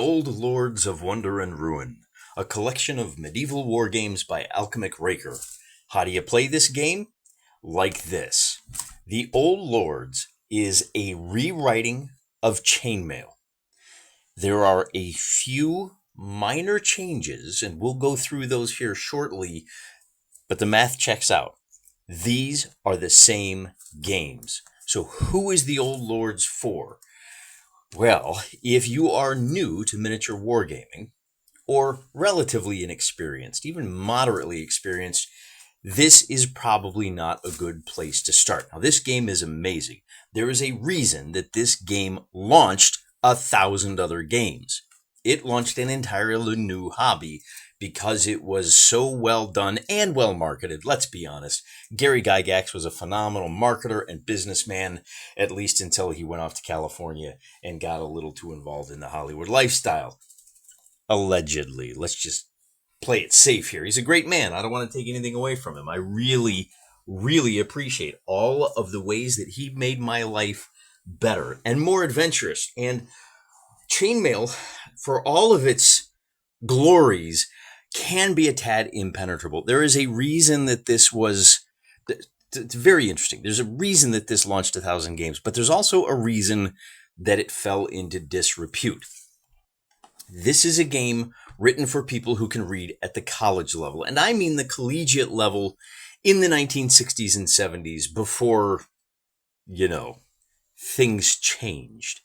Old Lords of Wonder and Ruin, a collection of medieval war games by Alchemic Raker. How do you play this game? Like this. The Old Lords is a rewriting of Chainmail. There are a few minor changes, and we'll go through those here shortly, but the math checks out. These are the same games. So who is the Old Lords for? Well, if you are new to miniature wargaming, or relatively inexperienced, even moderately experienced, this is probably not a good place to start. Now, this game is amazing. There is a reason that this game launched 1,000 other games. It launched an entirely new hobby because it was so well done and well marketed. Let's be honest. Gary Gygax was a phenomenal marketer and businessman, at least until he went off to California and got a little too involved in the Hollywood lifestyle. Allegedly. Let's just play it safe here. He's a great man. I don't want to take anything away from him. I really, really appreciate all of the ways that he made my life better and more adventurous. And Chainmail, for all of its glories, can be a tad impenetrable. There is a reason that this was... It's very interesting. There's a reason that this launched 1,000 games, but there's also a reason that it fell into disrepute. This is a game written for people who can read at the college level, and I mean the collegiate level in the 1960s and 70s before, things changed.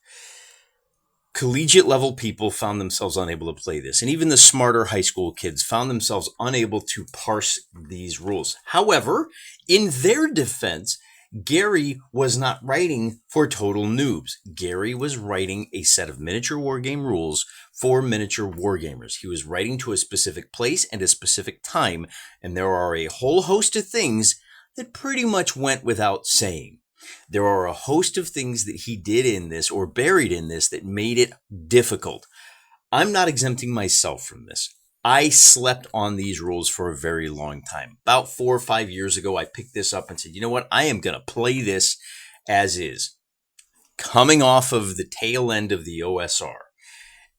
Collegiate level people found themselves unable to play this, and even the smarter high school kids found themselves unable to parse these rules. However, in their defense, Gary was not writing for total noobs. Gary was writing a set of miniature wargame rules for miniature wargamers. He was writing to a specific place and a specific time, and there are a whole host of things that pretty much went without saying. There are a host of things that he did in this or buried in this that made it difficult. I'm not exempting myself from this. I slept on these rules for a very long time. About 4 or 5 years ago, I picked this up and said, you know what? I am going to play this as is. Coming off of the tail end of the OSR.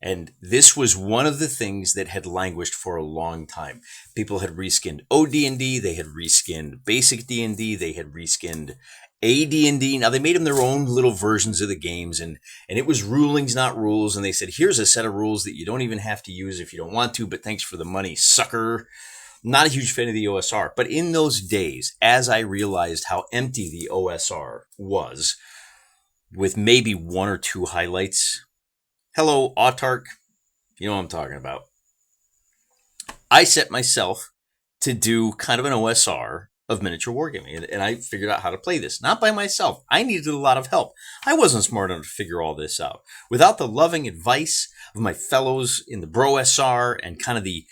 And this was one of the things that had languished for a long time. People had reskinned OD&D, they had reskinned basic D&D, they had reskinned AD&D. Now, they made them their own little versions of the games, and it was rulings, not rules. And they said, here's a set of rules that you don't even have to use if you don't want to, but thanks for the money, sucker. Not a huge fan of the OSR. But in those days, as I realized how empty the OSR was, with maybe 1 or 2 highlights, hello, Autark, you know what I'm talking about. I set myself to do kind of an OSR of miniature wargaming, and I figured out how to play this. Not by myself. I needed a lot of help. I wasn't smart enough to figure all this out. Without the loving advice of my fellows in the Bro SR and kind of the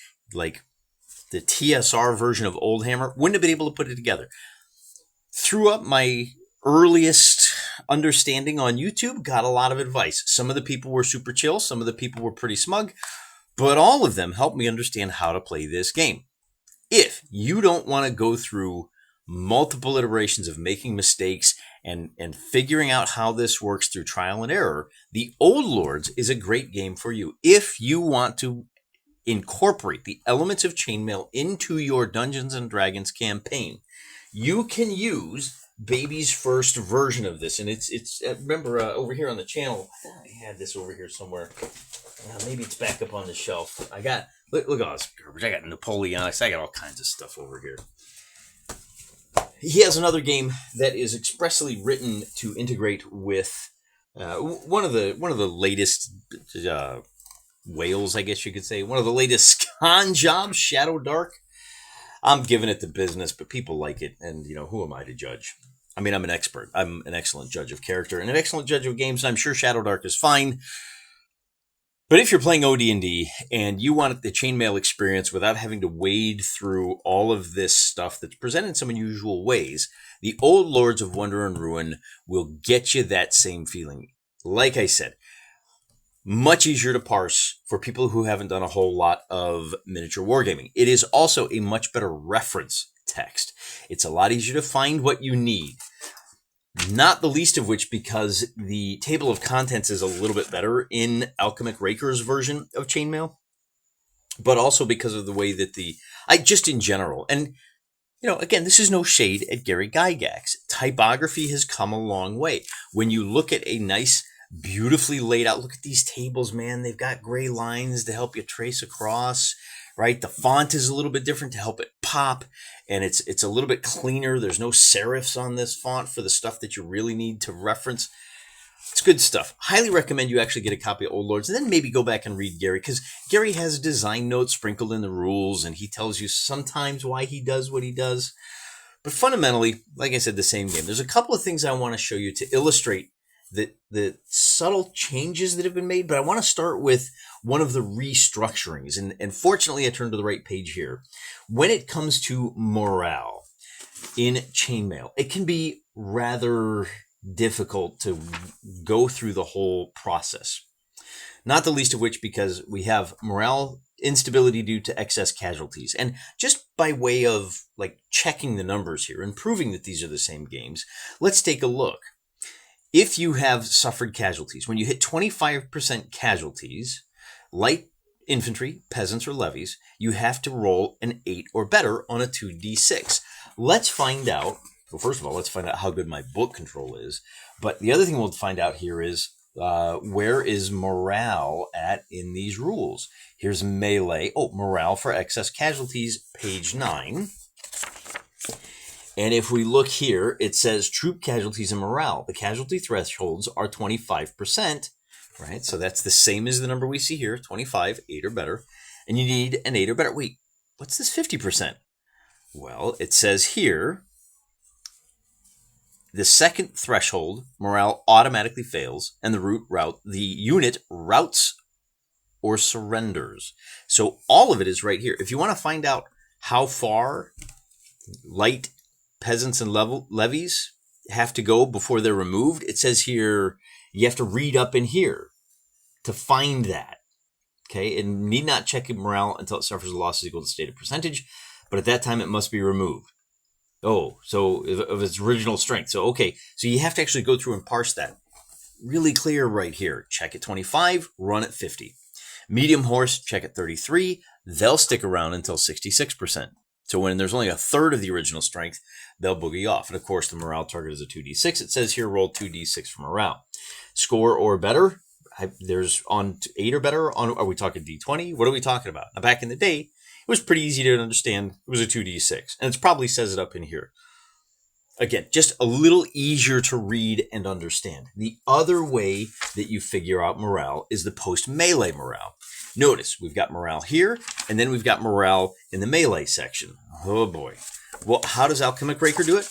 TSR version of Oldhammer, wouldn't have been able to put it together. Threw up my earliest understanding on YouTube, got a lot of advice. Some of the people were super chill, some of the people were pretty smug, but all of them helped me understand how to play this game. If you don't want to go through multiple iterations of making mistakes and figuring out how this works through trial and error, the Old Lords is a great game for you. If you want to incorporate the elements of Chainmail into your Dungeons & Dragons campaign, you can use Baby's first version of this. And it's remember, over here on the channel, I had this over here somewhere. Maybe it's back up on the shelf. Look at all this garbage. I got Napoleonics. I got all kinds of stuff over here. He has another game that is expressly written to integrate with one of the latest whales, I guess you could say. One of the latest con jobs, Shadow Dark. I'm giving it the business, but people like it, and who am I to judge? I mean, I'm an expert. I'm an excellent judge of character and an excellent judge of games. And I'm sure Shadow Dark is fine. But if you're playing OD&D and you want the Chainmail experience without having to wade through all of this stuff that's presented in some unusual ways, the Old Lords of Wonder and Ruin will get you that same feeling. Like I said, much easier to parse for people who haven't done a whole lot of miniature wargaming. It is also a much better reference text. It's a lot easier to find what you need. Not the least of which because the table of contents is a little bit better in Alchemic Raker's version of Chainmail, but also because of the way that just in general, and again, this is no shade at Gary Gygax. Typography has come a long way. When you look at a nice, beautifully laid out, look at these tables, man. They've got gray lines to help you trace across, right? The font is a little bit different to help it pop, and it's a little bit cleaner. There's no serifs on this font for the stuff that you really need to reference. It's good stuff. Highly recommend you actually get a copy of Old Lords and then maybe go back and read Gary, because Gary has design notes sprinkled in the rules, and he tells you sometimes why he does what he does. But fundamentally, like I said, the same game. There's a couple of things I want to show you to illustrate the subtle changes that have been made, but I want to start with one of the restructurings. And fortunately, I turned to the right page here. When it comes to morale in Chainmail, it can be rather difficult to go through the whole process. Not the least of which because we have morale instability due to excess casualties. And just by way of checking the numbers here and proving that these are the same games, let's take a look. If you have suffered casualties, when you hit 25% casualties, light infantry, peasants, or levies, you have to roll an 8 or better on a 2d6. Let's find out. Well, first of all, let's find out how good my book control is. But the other thing we'll find out here is where is morale at in these rules? Here's melee. Oh, morale for excess casualties, page 9. And if we look here, it says troop casualties and morale. The casualty thresholds are 25%, right? So that's the same as the number we see here, 25, 8 or better. And you need an 8 or better. Wait, what's this 50%? Well, it says here, the second threshold, morale automatically fails, and the unit routs or surrenders. So all of it is right here. If you want to find out how far light peasants and levies have to go before they're removed, it says here you have to read up in here to find that. Okay, it need not check morale until it suffers a loss equal to stated percentage, but at that time it must be removed. Oh, so of its original strength. So, okay, so you have to actually go through and parse that. Really clear right here. Check at 25, run at 50. Medium horse, check at 33. They'll stick around until 66%. So when there's only a third of the original strength, they'll boogie off. And of course, the morale target is a 2d6. It says here, roll 2d6 for morale. Score or better. There's on 8 or better. Are we talking d20? What are we talking about? Now, back in the day, it was pretty easy to understand. It was a 2d6. And it probably says it up in here. Again, just a little easier to read and understand. The other way that you figure out morale is the post-melee morale. Notice, we've got morale here, and then we've got morale in the melee section. Oh boy. Well, how does Alchemic Raker do it?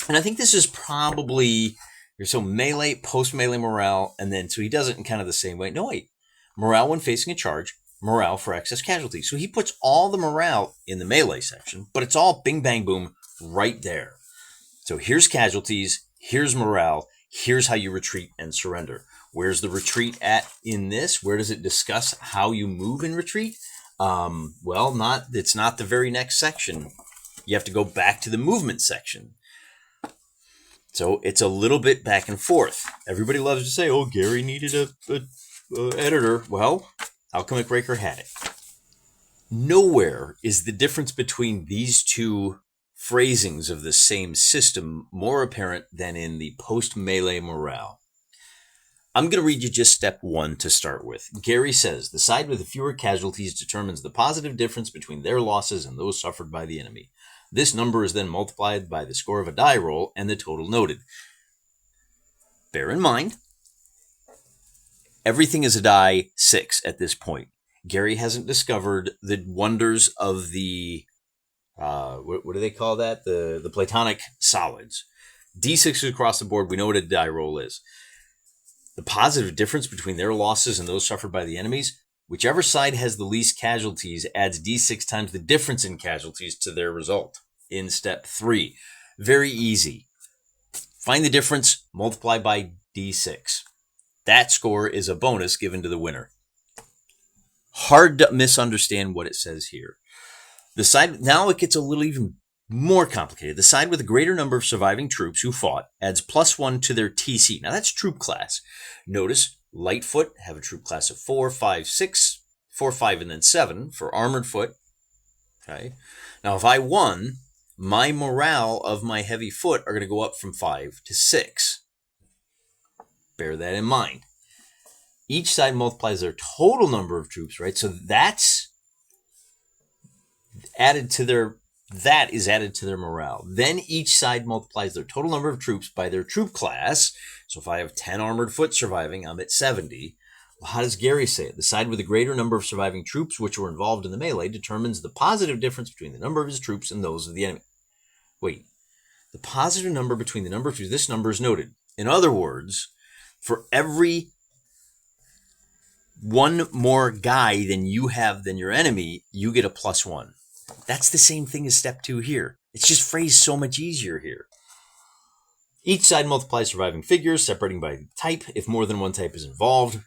And I think this is probably, so melee, post-melee morale, and then, so he does it in kind of the same way. No, wait. Morale when facing a charge. Morale for excess casualties. So he puts all the morale in the melee section, but it's all bing, bang, boom right there. So here's casualties, here's morale, here's how you retreat and surrender. Where's the retreat at in this? Where does it discuss how you move and retreat? Well, it's not the very next section. You have to go back to the movement section. So it's a little bit back and forth. Everybody loves to say, oh, Gary needed a editor. Well, Alchemic Raker had it. Nowhere is the difference between these two phrasings of the same system more apparent than in the post-melee morale. I'm going to read you just step 1 to start with. Gary says, the side with the fewer casualties determines the positive difference between their losses and those suffered by the enemy. This number is then multiplied by the score of a die roll and the total noted. Bear in mind, everything is a die 6 at this point. Gary hasn't discovered the wonders of the, what do they call that? The Platonic solids. D6 across the board, we know what a die roll is. The positive difference between their losses and those suffered by the enemies, whichever side has the least casualties adds D6 times the difference in casualties to their result in step 3. Very easy. Find the difference, multiply by D6. That score is a bonus given to the winner. Hard to misunderstand what it says here. The side, now it gets a little even More complicated. The side with a greater number of surviving troops who fought adds +1 to their TC. Now that's troop class. Notice Lightfoot have a troop class of 4, 5, 6, 4, 5, and then 7 for armored foot. Okay. Now if I won, my morale of my heavy foot are going to go up from 5 to 6. Bear that in mind. Each side multiplies their total number of troops, right? So that's added to their morale. Then each side multiplies their total number of troops by their troop class. So if I have 10 armored foot surviving, I'm at 70. Well, how does Gary say it? The side with a greater number of surviving troops which were involved in the melee determines the positive difference between the number of his troops and those of the enemy. Wait, the positive number between the number of troops, this number is noted. In other words, for every one more guy than you have than your enemy, you get a +1. That's the same thing as step 2 here. It's just phrased so much easier here. Each side multiplies surviving figures, separating by type if more than one type is involved,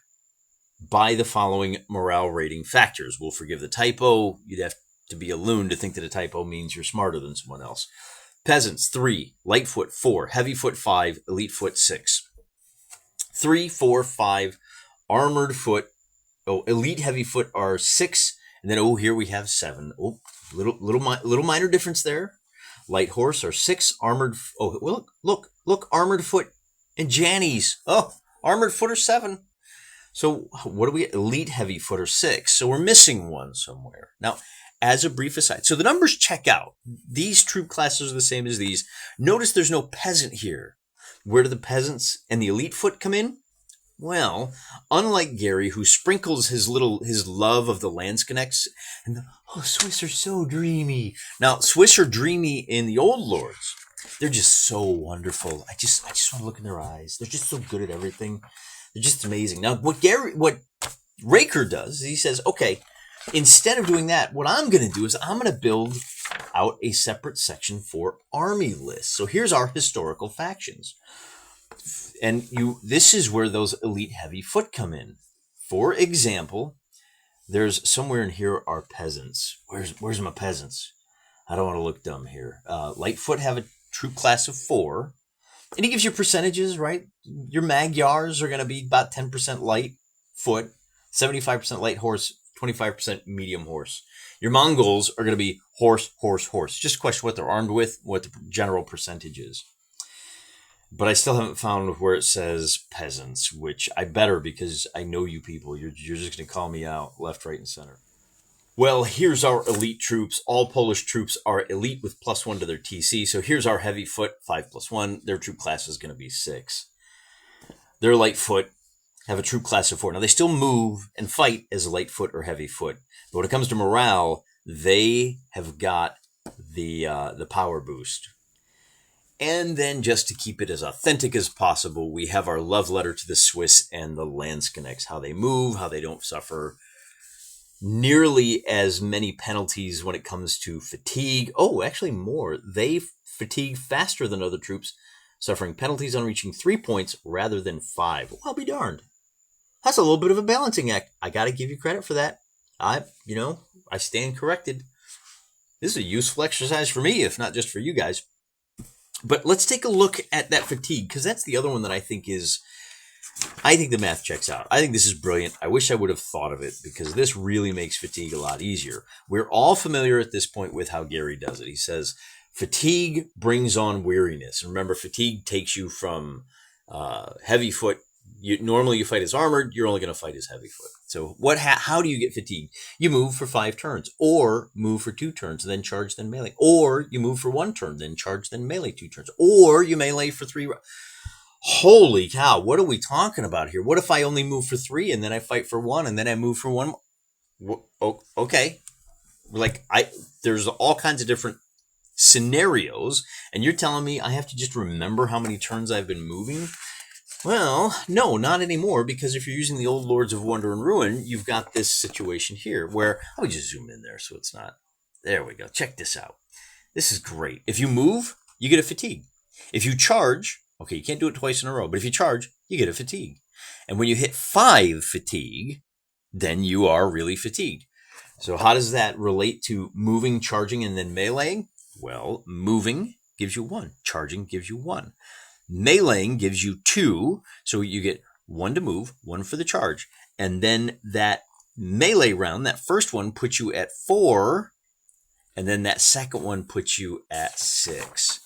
by the following morale rating factors. We'll forgive the typo. You'd have to be a loon to think that a typo means you're smarter than someone else. Peasants, 3. Lightfoot, 4. Heavyfoot, 5. Elitefoot, 6. 3, 4, 5. Armored foot. Elite heavyfoot are 6. And then, here we have 7. Little minor difference there. Light horse are 6. Armored. Look, armored foot and Jannies. Armored foot are 7. So what do we? Elite heavy foot are 6. So we're missing one somewhere. Now, as a brief aside, so the numbers check out. These troop classes are the same as these. Notice there's no peasant here. Where do the peasants and the elite foot come in? Well, unlike Gary, who sprinkles his love of the Landsknechts, and Swiss are so dreamy. Now, Swiss are dreamy in the Old Lords. They're just so wonderful. I just want to look in their eyes. They're just so good at everything. They're just amazing. Now, what Raker does is he says, okay, instead of doing that, what I'm going to do is I'm going to build out a separate section for army lists. So here's our historical factions. And this is where those elite heavy foot come in. For example, there's somewhere in here are peasants. Where's my peasants? I don't want to look dumb here. Lightfoot have a troop class of 4. And he gives you percentages, right? Your Magyars are going to be about 10% light foot, 75% light horse, 25% medium horse. Your Mongols are going to be horse, horse, horse. Just question what they're armed with, what the general percentage is. But I still haven't found where it says peasants, which I better because I know you people. You're just going to call me out left, right, and center. Well, here's our elite troops. All Polish troops are elite with +1 to their TC. So here's our heavy foot, 5 + 1. Their troop class is going to be 6. Their light foot have a troop class of 4. Now, they still move and fight as a light foot or heavy foot. But when it comes to morale, they have got the power boost. And then just to keep it as authentic as possible, we have our love letter to the Swiss and the Landsknechts, how they move, how they don't suffer nearly as many penalties when it comes to fatigue. Actually more. They fatigue faster than other troops, suffering penalties on reaching 3 points rather than 5. Well, I'll be darned. That's a little bit of a balancing act. I got to give you credit for that. I stand corrected. This is a useful exercise for me, if not just for you guys. But let's take a look at that fatigue, because that's the other one that I think the math checks out. I think this is brilliant. I wish I would have thought of it, because this really makes fatigue a lot easier. We're all familiar at this point with how Gary does it. He says, fatigue brings on weariness. And remember, fatigue takes you from heavy foot. Normally you fight as armored, you're only going to fight as heavy foot. So how do you get fatigued? You move for 5 turns, or move for 2 turns, then charge, then melee. Or you move for 1 turn, then charge, then melee 2 turns. Or you melee for 3. Holy cow, what are we talking about here? What if I only move for 3 and then I fight for 1 and then I move for 1? Okay. There's all kinds of different scenarios, and you're telling me I have to just remember how many turns I've been moving? Well, no, not anymore, because if you're using the old Lords of Wonder and Ruin, you've got this situation here where, I'll just zoom in there so it's not, there we go, check this out. This is great. If you move, you get a fatigue. If you charge, okay, you can't do it twice in a row, but if you charge, you get a fatigue. And when you hit 5 fatigue, then you are really fatigued. So how does that relate to moving, charging, and then meleeing? Well, moving gives you 1. Charging gives you 1. Meleeing gives you 2. So you get 1 to move, 1 for the charge. And then that melee round, that first one, puts you at 4. And then that second one puts you at 6.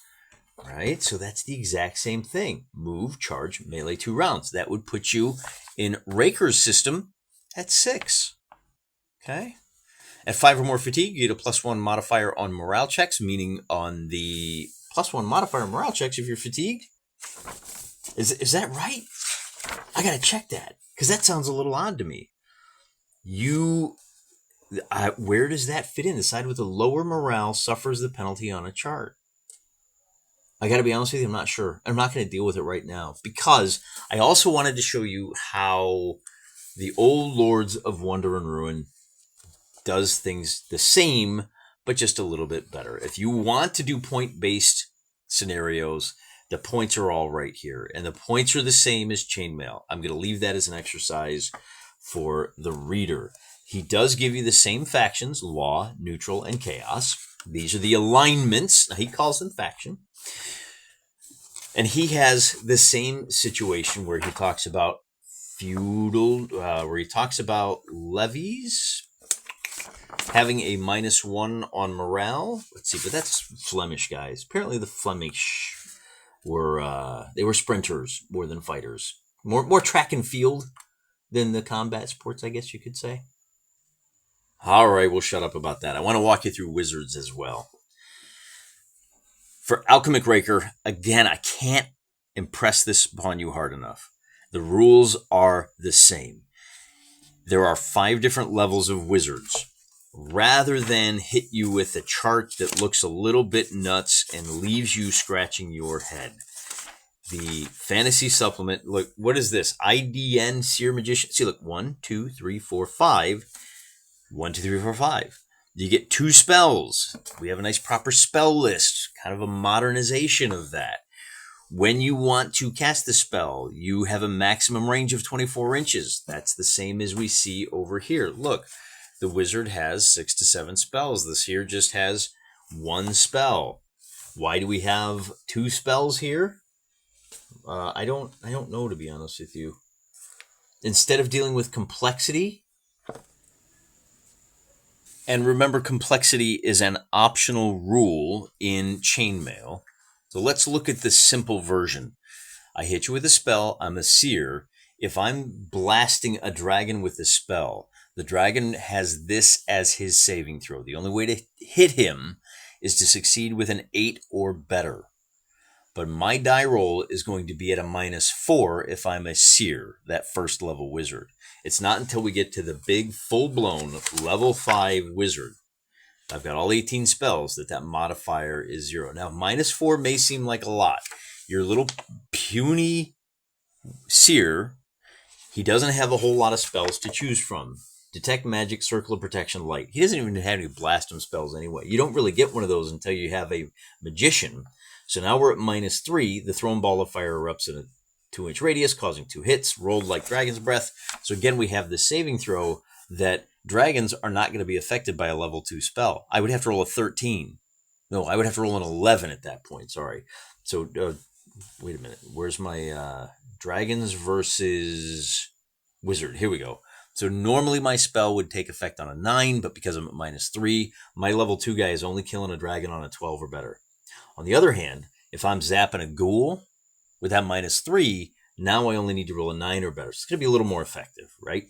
Right? So that's the exact same thing. Move, charge, melee 2 rounds. That would put you in Raker's system at 6. Okay? At 5 or more fatigue, you get a +1 modifier on morale checks, meaning on the +1 modifier on morale checks if you're fatigued. Is that right? I gotta check that, because that sounds a little odd to me. Where does that fit in? The side with the lower morale suffers the penalty on a chart. I got to be honest with you, I'm not sure. I'm not going to deal with it right now, because I also wanted to show you how the old Lords of Wonder and Ruin does things the same, but just a little bit better. If you want to do point-based scenarios, the points are all right here, and the points are the same as Chainmail. I'm going to leave that as an exercise for the reader. He does give you the same factions: Law, Neutral, and Chaos. These are the alignments. Now, he calls them faction. And he has the same situation where he talks about feudal, where he talks about levies having a -1 on morale. Let's see, but that's Flemish guys. Apparently the Flemish were sprinters more than fighters. More track and field than the combat sports, I guess you could say. All right, we'll shut up about that. I want to walk you through wizards as well. For Alchemic Raker, again, I can't impress this upon you hard enough. The rules are the same. There are 5 different levels of wizards. Rather than hit you with a chart that looks a little bit nuts and leaves you scratching your head, the fantasy supplement, look, what is this? IDN Seer Magician. See, look, 1, 2, 3, 4, 5. 1, 2, 3, 4, 5. You get 2 spells. We have a nice proper spell list, kind of a modernization of that. When you want to cast the spell, you have a maximum range of 24 inches. That's the same as we see over here. Look, the wizard has 6 to 7 spells. This here just has 1 spell. Why do we have 2 spells here? I don't know, to be honest with you. Instead of dealing with complexity, and remember, complexity is an optional rule in Chainmail. So let's look at the simple version. I hit you with a spell. I'm a seer. If I'm blasting a dragon with a spell, the dragon has this as his saving throw. The only way to hit him is to succeed with an 8 or better. But my die roll is going to be at a -4 if I'm a seer, that first level wizard. It's not until we get to the big, full-blown level 5 wizard, I've got all 18 spells, that modifier is 0. Now, -4 may seem like a lot. Your little puny seer, he doesn't have a whole lot of spells to choose from. Detect Magic, Circle of Protection, Light. He doesn't even have any blast him spells anyway. You don't really get one of those until you have a magician. So now we're at -3. The thrown ball of fire erupts in a 2-inch radius, causing 2 hits, rolled like Dragon's Breath. So again, we have the saving throw that dragons are not going to be affected by a level 2 spell. I would have to roll a 13. No, I would have to roll an 11 at that point. Sorry. So wait a minute. Where's my dragons versus wizard? Here we go. So normally my spell would take effect on a 9, but because I'm at -3, my level 2 guy is only killing a dragon on a 12 or better. On the other hand, if I'm zapping a ghoul with that -3, now I only need to roll a 9 or better. So it's going to be a little more effective, right?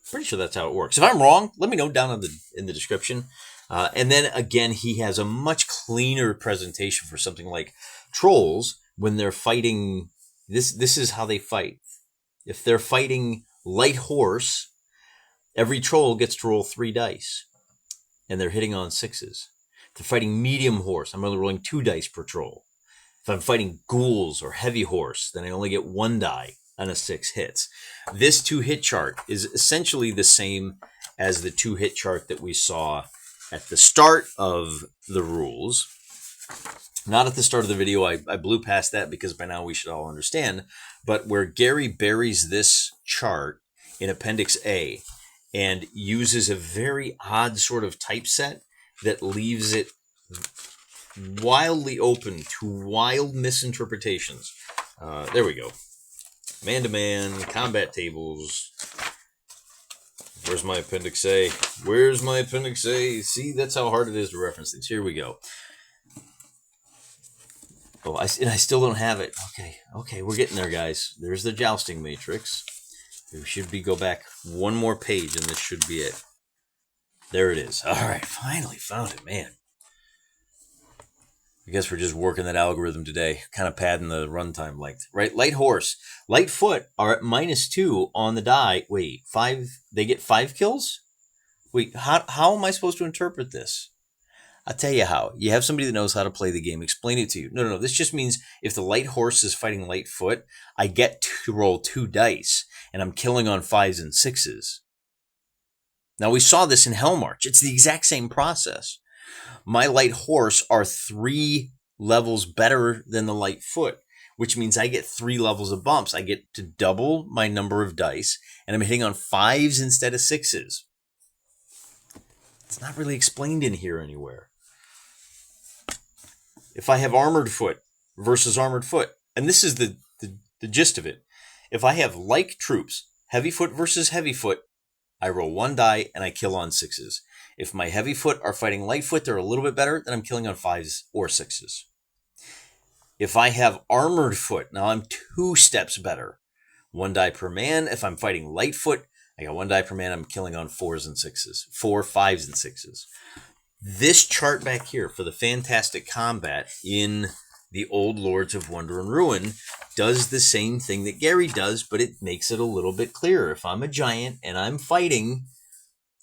Pretty sure that's how it works. If I'm wrong, let me know down in the description. And then again, he has a much cleaner presentation for something like trolls when they're fighting. This is how they fight. If they're fighting light horse, every troll gets to roll 3 dice, and they're hitting on 6s. If they're fighting medium horse, I'm only rolling 2 dice per troll. If I'm fighting ghouls or heavy horse, then I only get 1 die on a 6 hits. This 2-hit chart is essentially the same as the 2-hit chart that we saw at the start of the rules. Not at the start of the video. I blew past that because by now we should all understand. But where Gary buries this chart in Appendix A and uses a very odd sort of typeset that leaves it wildly open to wild misinterpretations. There we go. Man-to-man, combat tables. Where's my appendix A? Where's my appendix A? See, that's how hard it is to reference things. Here we go. Oh, I still don't have it. Okay, we're getting there, guys. There's the jousting matrix. We should go back one more page, and this should be it. There it is. All right, finally found it, man. I guess we're just working that algorithm today, kind of padding the runtime length, right? Light horse, light foot are at -2 on the die. Wait, 5? They get 5 kills? Wait, how am I supposed to interpret this? I'll tell you how. You have somebody that knows how to play the game. Explain it to you. No. This just means if the light horse is fighting light foot, I get to roll 2 dice, and I'm killing on 5s and 6s. Now, we saw this in Hellmarch. It's the exact same process. My light horse are 3 levels better than the light foot, which means I get 3 levels of bumps. I get to double my number of dice, and I'm hitting on 5s instead of 6s. It's not really explained in here anywhere. If I have armored foot versus armored foot, and this is the gist of it. If I have like troops, heavy foot versus heavy foot, I roll 1 die and I kill on 6s. If my heavy foot are fighting light foot, they're a little bit better, then I'm killing on 5s or 6s. If I have armored foot, now I'm 2 steps better. 1 die per man. If I'm fighting light foot, I got 1 die per man, I'm killing on 4s and 6s. 4, 5s, and 6s. This chart back here for the fantastic combat in the Old Lords of Wonder and Ruin does the same thing that Gary does, but it makes it a little bit clearer. If I'm a giant and I'm fighting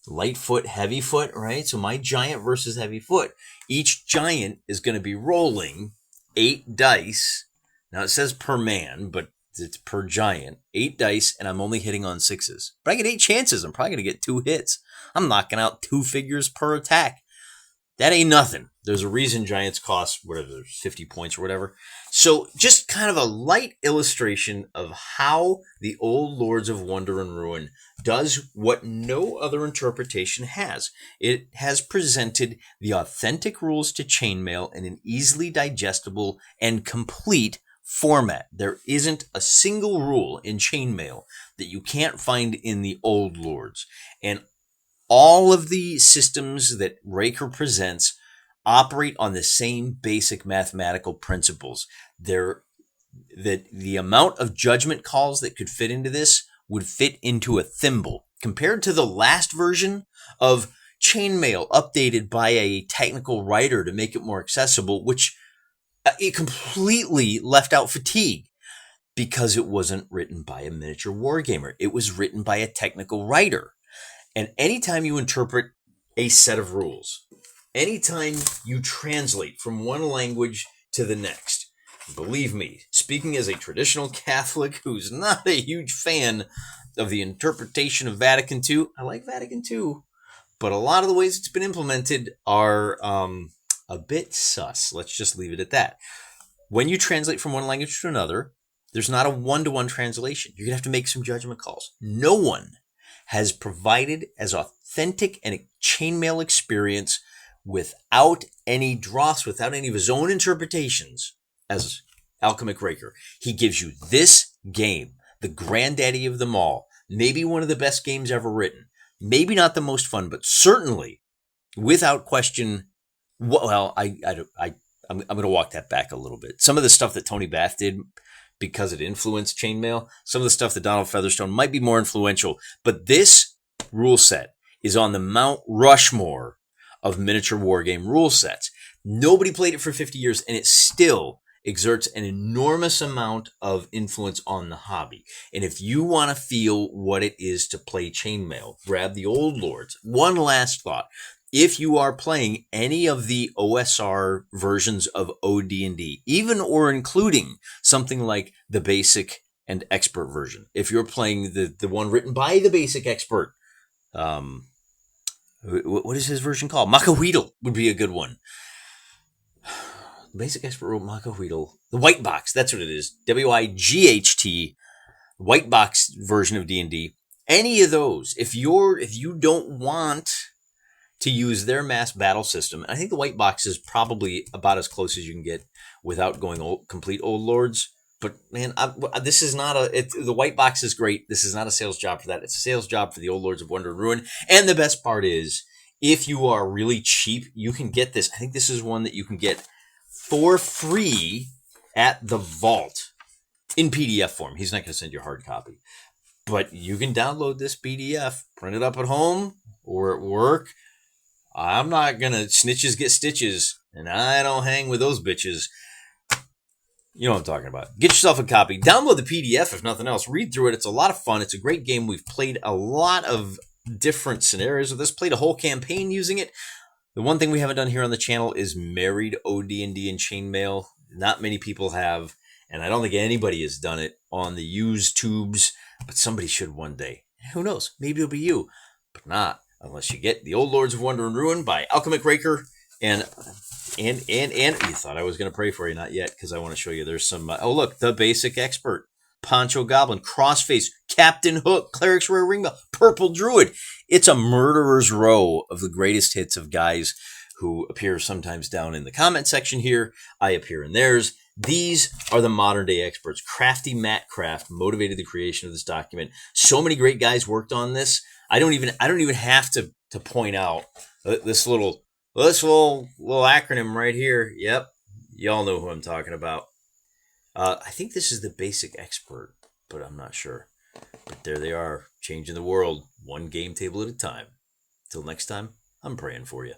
light foot, heavy foot, right? So my giant versus heavy foot, each giant is going to be rolling 8 dice. Now it says per man, but it's per giant. 8 dice, and I'm only hitting on 6s. But I get 8 chances. I'm probably going to get 2 hits. I'm knocking out 2 figures per attack. That ain't nothing. There's a reason giants cost, whatever, 50 points or whatever. So just kind of a light illustration of how the Old Lords of Wonder and Ruin does what no other interpretation has. It has presented the authentic rules to Chainmail in an easily digestible and complete format. There isn't a single rule in Chainmail that you can't find in the Old Lords. And all of the systems that Raker presents operate on the same basic mathematical principles. That the amount of judgment calls that could fit into this would fit into a thimble. Compared to the last version of Chainmail, updated by a technical writer to make it more accessible, which it completely left out fatigue because it wasn't written by a miniature wargamer. It was written by a technical writer. And anytime you interpret a set of rules, anytime you translate from one language to the next, believe me, speaking as a traditional Catholic who's not a huge fan of the interpretation of Vatican II, I like Vatican II, but a lot of the ways it's been implemented are a bit sus. Let's just leave it at that. When you translate from one language to another, there's not a one-to-one translation. You're going to have to make some judgment calls. No one has provided as authentic and a Chainmail experience without any dross, without any of his own interpretations as Alchemic Raker. He gives you this game, the granddaddy of them all, maybe one of the best games ever written, maybe not the most fun, but certainly, without question, well, I'm going to walk that back a little bit. Some of the stuff that Tony Bath did, because it influenced Chainmail, some of the stuff that Donald Featherstone might be more influential, but this rule set is on the Mount Rushmore of miniature wargame rule sets. Nobody played it for 50 years, and it still exerts an enormous amount of influence on the hobby. And if you want to feel what it is to play Chainmail, grab the Old Lords. One last thought. If you are playing any of the OSR versions of OD&D, even or including something like the basic and expert version, if you're playing the one written by the basic expert, what is his version called? Macahuitl would be a good one. The basic expert wrote Macahuitl. The white box, that's what it is. WIGHT, white box version of D&D. Any of those, if you don't want to use their mass battle system. I think the white box is probably about as close as you can get without going complete old lords. But man, this is not the white box is great. This is not a sales job for that. It's a sales job for the old lords of Wonder and Ruin. And the best part is, if you are really cheap, you can get this. I think this is one that you can get for free at the vault in PDF form. He's not going to send you a hard copy, but you can download this PDF, print it up at home or at work. I'm not going to snitches get stitches, and I don't hang with those bitches. You know what I'm talking about. Get yourself a copy. Download the PDF if nothing else. Read through it. It's a lot of fun. It's a great game. We've played a lot of different scenarios with this. Played a whole campaign using it. The one thing we haven't done here on the channel is married OD&D and Chainmail. Not many people have, and I don't think anybody has done it on the used tubes, but somebody should one day. Who knows? Maybe it'll be you, but not unless you get the Old Lords of Wonder and Ruin by Alchemic Raker. And you thought I was going to pray for you, not yet, because I want to show you. There's some. Oh, look, the Basic Expert, Poncho Goblin, Crossface, Captain Hook, Cleric's Rare Ringbell, Purple Druid. It's a murderer's row of the greatest hits of guys who appear sometimes down in the comment section here. I appear in theirs. These are the modern day experts. Crafty Matt Craft motivated the creation of this document. So many great guys worked on this. I don't even have to point out this little acronym right here. Yep, y'all know who I'm talking about. I think this is the Basic Expert, but I'm not sure. But there they are, changing the world one game table at a time. Till next time, I'm praying for you.